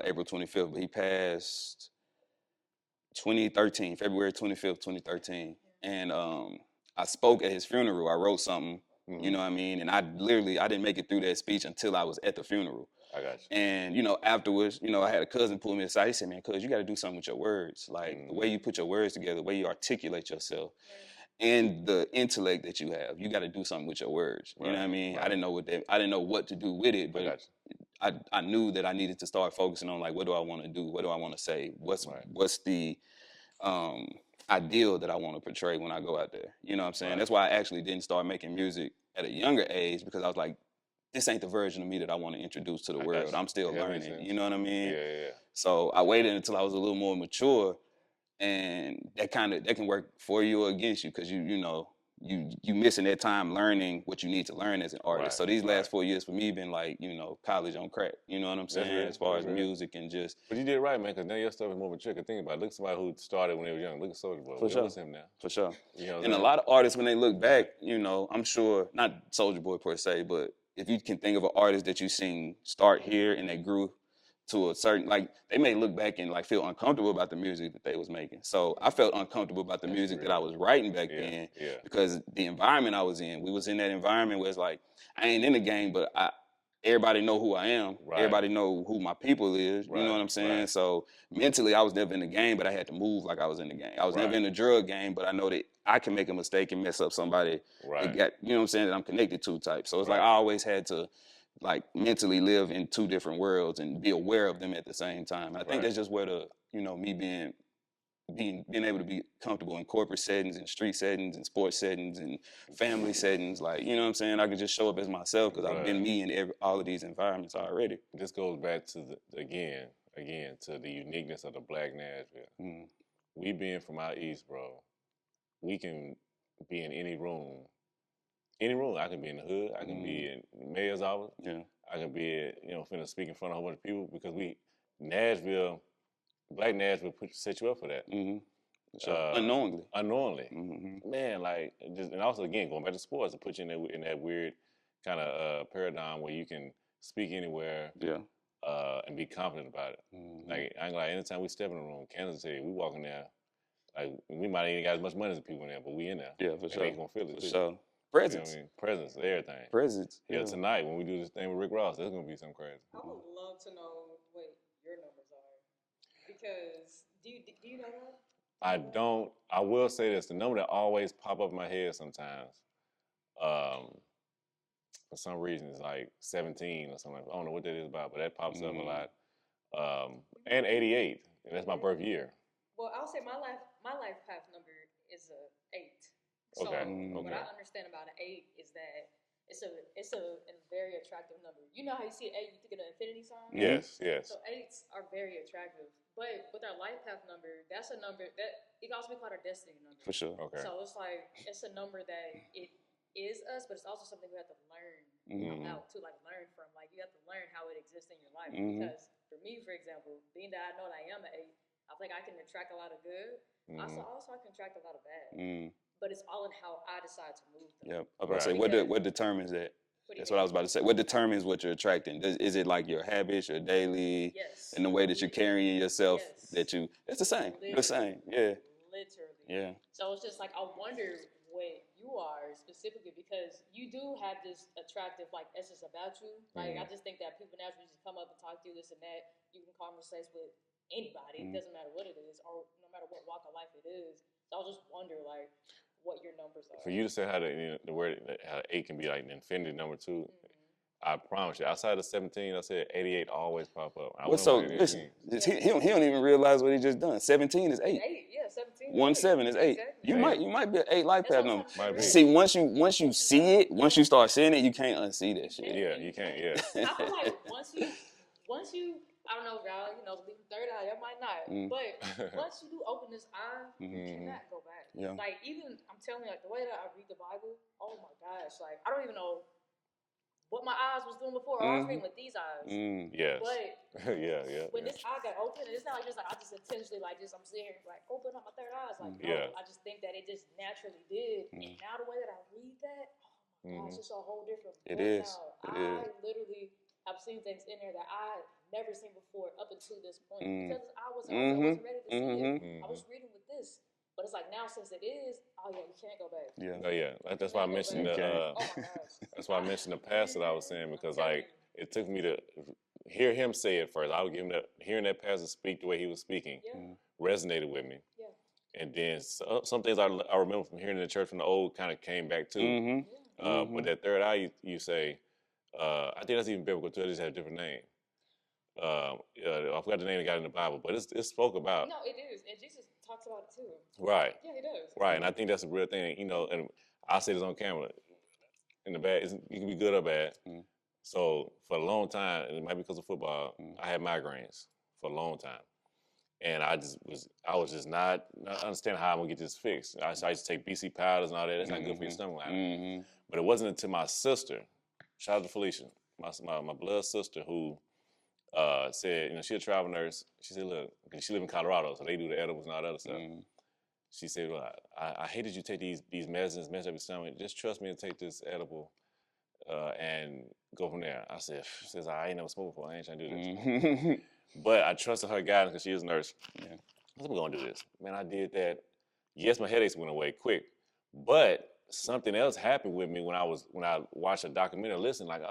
April 25th. But he passed 2013, February 25th, 2013. And I spoke at his funeral. I wrote something. You know what I mean? And I didn't make it through that speech until I was at the funeral. I got you. And, you know, afterwards, you know, I had a cousin pull me aside. He said, man, cuz you got to do something with your words. Like the way you put your words together, the way you articulate yourself, and the intellect that you have. You got to do something with your words. You know what I mean? Right. I didn't know what to do with it, but I knew that I needed to start focusing on, like, what do I want to do? What do I want to say? What's the ideal that I want to portray when I go out there? You know what I'm saying? That's why I actually didn't start making music at a younger age, because I was like, this ain't the version of me that I want to introduce to the world. I'm still learning. You know what I mean? Yeah. So I waited until I was a little more mature, and that can work for you or against you, because you missing that time learning what you need to learn as an artist. Right, So these last 4 years for me been like, you know, college on crack. You know what I'm saying? real, as far that's as real. music and just. But you did right, man, because now your stuff is more mature. Think about it. Look at somebody who started when they were young. Look at Soulja Boy. For sure. What's him now? For sure. You know what And a I'm lot of artists, when they look back, you know, I'm sure, not Soulja Boy per se, but if you can think of an artist that you seen start here and they grew to a certain, like, they may look back and like feel uncomfortable about the music that they was making. So I felt uncomfortable about the music that I was writing back then, because the environment I was in, we was in that environment where it's like, I ain't in the game, but everybody know who I am. Everybody know who my people is. You know what I'm saying? So mentally, I was never in the game, but I had to move like I was in the game. I was never in the drug game, but I know that I can make a mistake and mess up somebody that got, you know what I'm saying, that I'm connected to type. So it's like I always had to, like, mentally live in two different worlds and be aware of them at the same time. I think that's just where the, you know, me being able to be comfortable in corporate settings and street settings and sports settings and family settings, like, you know what I'm saying, I could just show up as myself because I've been me in all of these environments already. This goes back to again to the uniqueness of the Black Nashville. We being from out east, bro, we can be in any room. Any room. I can be in the hood. I can be in the mayor's office. I can be, finna speak in front of a whole bunch of people, because Black Nashville set you up for that. Sure. Unknowingly. Man, like, and also, again, going back to sports, it puts you in that weird kind of paradigm where you can speak anywhere and be confident about it. Like, I ain't gonna lie, anytime we step in a room, Kansas City, we walk in there, like, we might ain't got as much money as the people in there, but we in there. Yeah, for sure. They gonna feel it, for too. sure. Presence. You know what I mean? Presence, everything. Presence. Yeah, tonight, when we do this thing with Rick Ross, that's gonna be something crazy. I would love to know what your numbers are, because do you know that? I don't. I will say this: the number that always pop up in my head sometimes, for some reason, is like 17 or something. I don't know what that is about, but that pops up a lot. And 88, and that's my birth year. Well, I'll say my life path number is a 8. So what I understand about an 8 is that it's a very attractive number. You know how you see an 8, you think of the infinity sign? Yes. So 8s are very attractive. But with our life path number, that's a number that it can also be called our destiny number. For sure. Okay. So it's like, it's a number that it is us, but it's also something we have to learn about too, like learn from. Like, you have to learn how it exists in your life. Because for me, for example, being that I know that I am an 8, I think I can attract a lot of good. Also, I can attract a lot of bad. But it's all in how I decide to move them. Yeah, I was about to say, what determines that? That's what I was about to say. What determines what you're attracting? Is it like your habits, your daily, and the way that you're carrying yourself? It's the same. Literally. The same. Yeah. Literally. Yeah. So it's just like, I wonder what you are specifically, because you do have this attractive, like, essence about you. Like, I just think that people naturally just come up and talk to you, this and that. You can converse with anybody. It doesn't matter what it is, or no matter what walk of life it is. So I'll just wonder, like, what your numbers are. For you to say how the word, how 8 can be like an infinity number too, I promise you, outside of 17, I said 88 always pop up. Listen, he don't even realize what he just done. 17 is 8. 8, yeah. 17. 1-7 is 8. Exactly. You might be an 8 life That's path what I'm number. trying to Might figure be. out. See, once you see it, once you start seeing it, you can't unsee that shit. Yeah, you can't. Yeah. I feel like once you, I don't know if y'all, believe in third eye, y'all might not. But once you do open this eye, you cannot go back. Yeah. Like, even, I'm telling you, like, the way that I read the Bible, oh my gosh, like, I don't even know what my eyes was doing before. I was reading with these eyes. Yes. But yeah. when this eye got open, and it's not like just like I just intentionally I'm sitting here like open up my third eye. It's like Yeah. no, I just think that it just naturally did. And now the way that I read that, oh my gosh, it's a whole different book It is. now. It is. I literally have seen things in there that I never seen before up until this point. Because I wasn't open, I wasn't ready to see it. I was reading with this. But it's like now since it is, oh yeah, you can't go back. Yeah. Oh yeah. That's why I mentioned the. Oh my gosh. That's why I mentioned the past that I was saying because like it took me to hear him say it first. I was hearing that pastor speak the way he was speaking resonated with me. Yeah. And then some things I remember from hearing in the church from the old kind of came back too. But that third eye, you say, I think that's even biblical too. I just had a different name. I forgot the name that got in the Bible, but it spoke about. No, it is, and Jesus talks about it too. Right. Yeah, he does. Right, and I think that's a real thing, and I say this on camera. In the bad, it can be good or bad. So for a long time, and it might be because of football, I had migraines for a long time, and I was just not understanding how I'm gonna get this fixed. I used to take BC powders and all that. That's not good for your stomach line. But it wasn't until my sister, shout out to Felicia, my blood sister, who said, she's a travel nurse. She said, look, she live in Colorado, so they do the edibles and all that other stuff. She said, well, I hate that you take these medicines, mess up your stomach. Just trust me and take this edible and go from there. I said, I ain't never smoked before. I ain't trying to do this. But I trusted her guidance because she is a nurse. I said, we're going to do this. Man, I did that. Yes, my headaches went away quick. But something else happened with me when I watched a documentary. Listen, like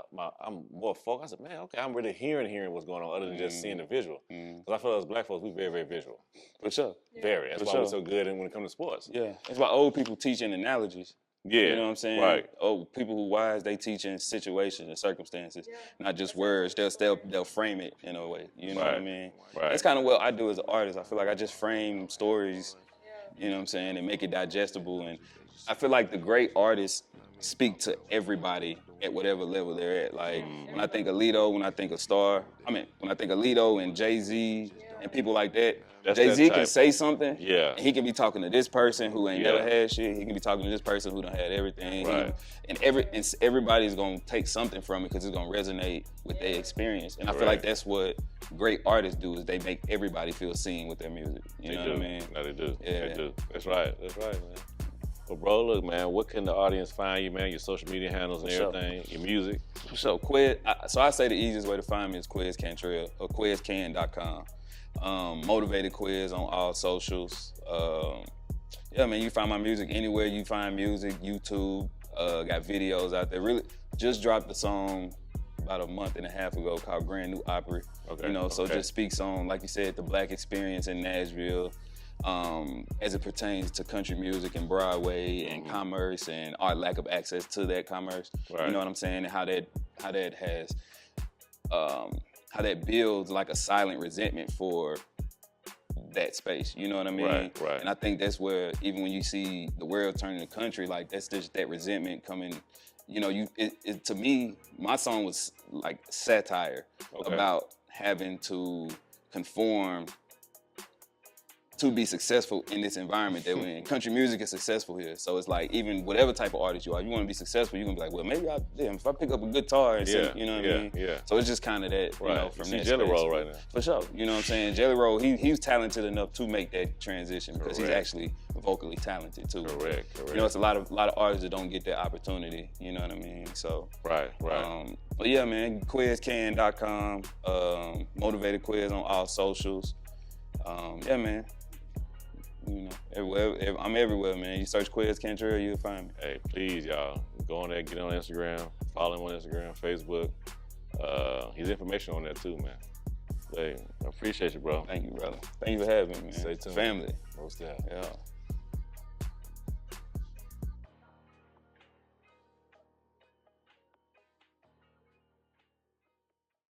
I'm more focused. I said, man, okay, I'm really hearing what's going on other than just seeing the visual. Because I feel like as black folks, we very, very visual. For sure. Very. That's why we're so good when it comes to sports. Yeah. That's why old people teaching analogies. Yeah. You know what I'm saying? Right. Oh, people who wise, they teach in situations and circumstances, not just words. They'll frame it in a way. You know what I mean? Right. That's kind of what I do as an artist. I feel like I just frame stories, you know what I'm saying, and make it digestible. And I feel like the great artists speak to everybody at whatever level they're at. Like when I think of Alito, when I think of Alito and Jay-Z and people like that, Jay-Z can say something, and he can be talking to this person who ain't never had shit. He can be talking to this person who done had everything. Right. And everybody's gonna take something from it because it's gonna resonate with their experience. And I feel like that's what great artists do, is they make everybody feel seen with their music. You know what I mean? No, they do. Yeah. They do. That's right, man. Well, bro, look, man, what can the audience find you, man? Your social media handles and everything, your music. So I say the easiest way to find me is Quez Cantrell or QuezCan.com. Motivated Quez on all socials. Yeah, man, you find my music anywhere you find music. YouTube, got videos out there. Really, just dropped a song about a month and a half ago called Brand New Opry. Okay. So just speaks on, like you said, the black experience in Nashville. As it pertains to country music and Broadway and commerce and our lack of access to that commerce. Right. You know what I'm saying? And how that builds like a silent resentment for that space. You know what I mean? Right. And I think that's where, even when you see the world turning to country, like that's just that resentment coming. To me, my song was like satire about having to conform to be successful in this environment that we're in. Country music is successful here. So it's like, even whatever type of artist you are, you want to be successful, you're going to be like, well, maybe if I pick up a guitar and sing, you know what I mean? Yeah. So it's just kind of that, Right. from you see that Jelly space. Roll right now. For sure. You know what I'm saying? Jelly Roll, he's talented enough to make that transition because he's actually vocally talented too. Correct. It's a lot of artists that don't get that opportunity, you know what I mean? So Right. But yeah, man, QuezCan.com, Motivated Quez on all socials. Yeah, man. Everywhere, I'm everywhere, man. You search Quez Cantrell, you'll find me. Hey, please, y'all, go on there, get on Instagram, follow him on Instagram, Facebook. His information on there too, man. Hey, I appreciate you, bro. Thank you, brother. Thank you for having me, man. Stay tuned. Family. Most definitely. Yeah.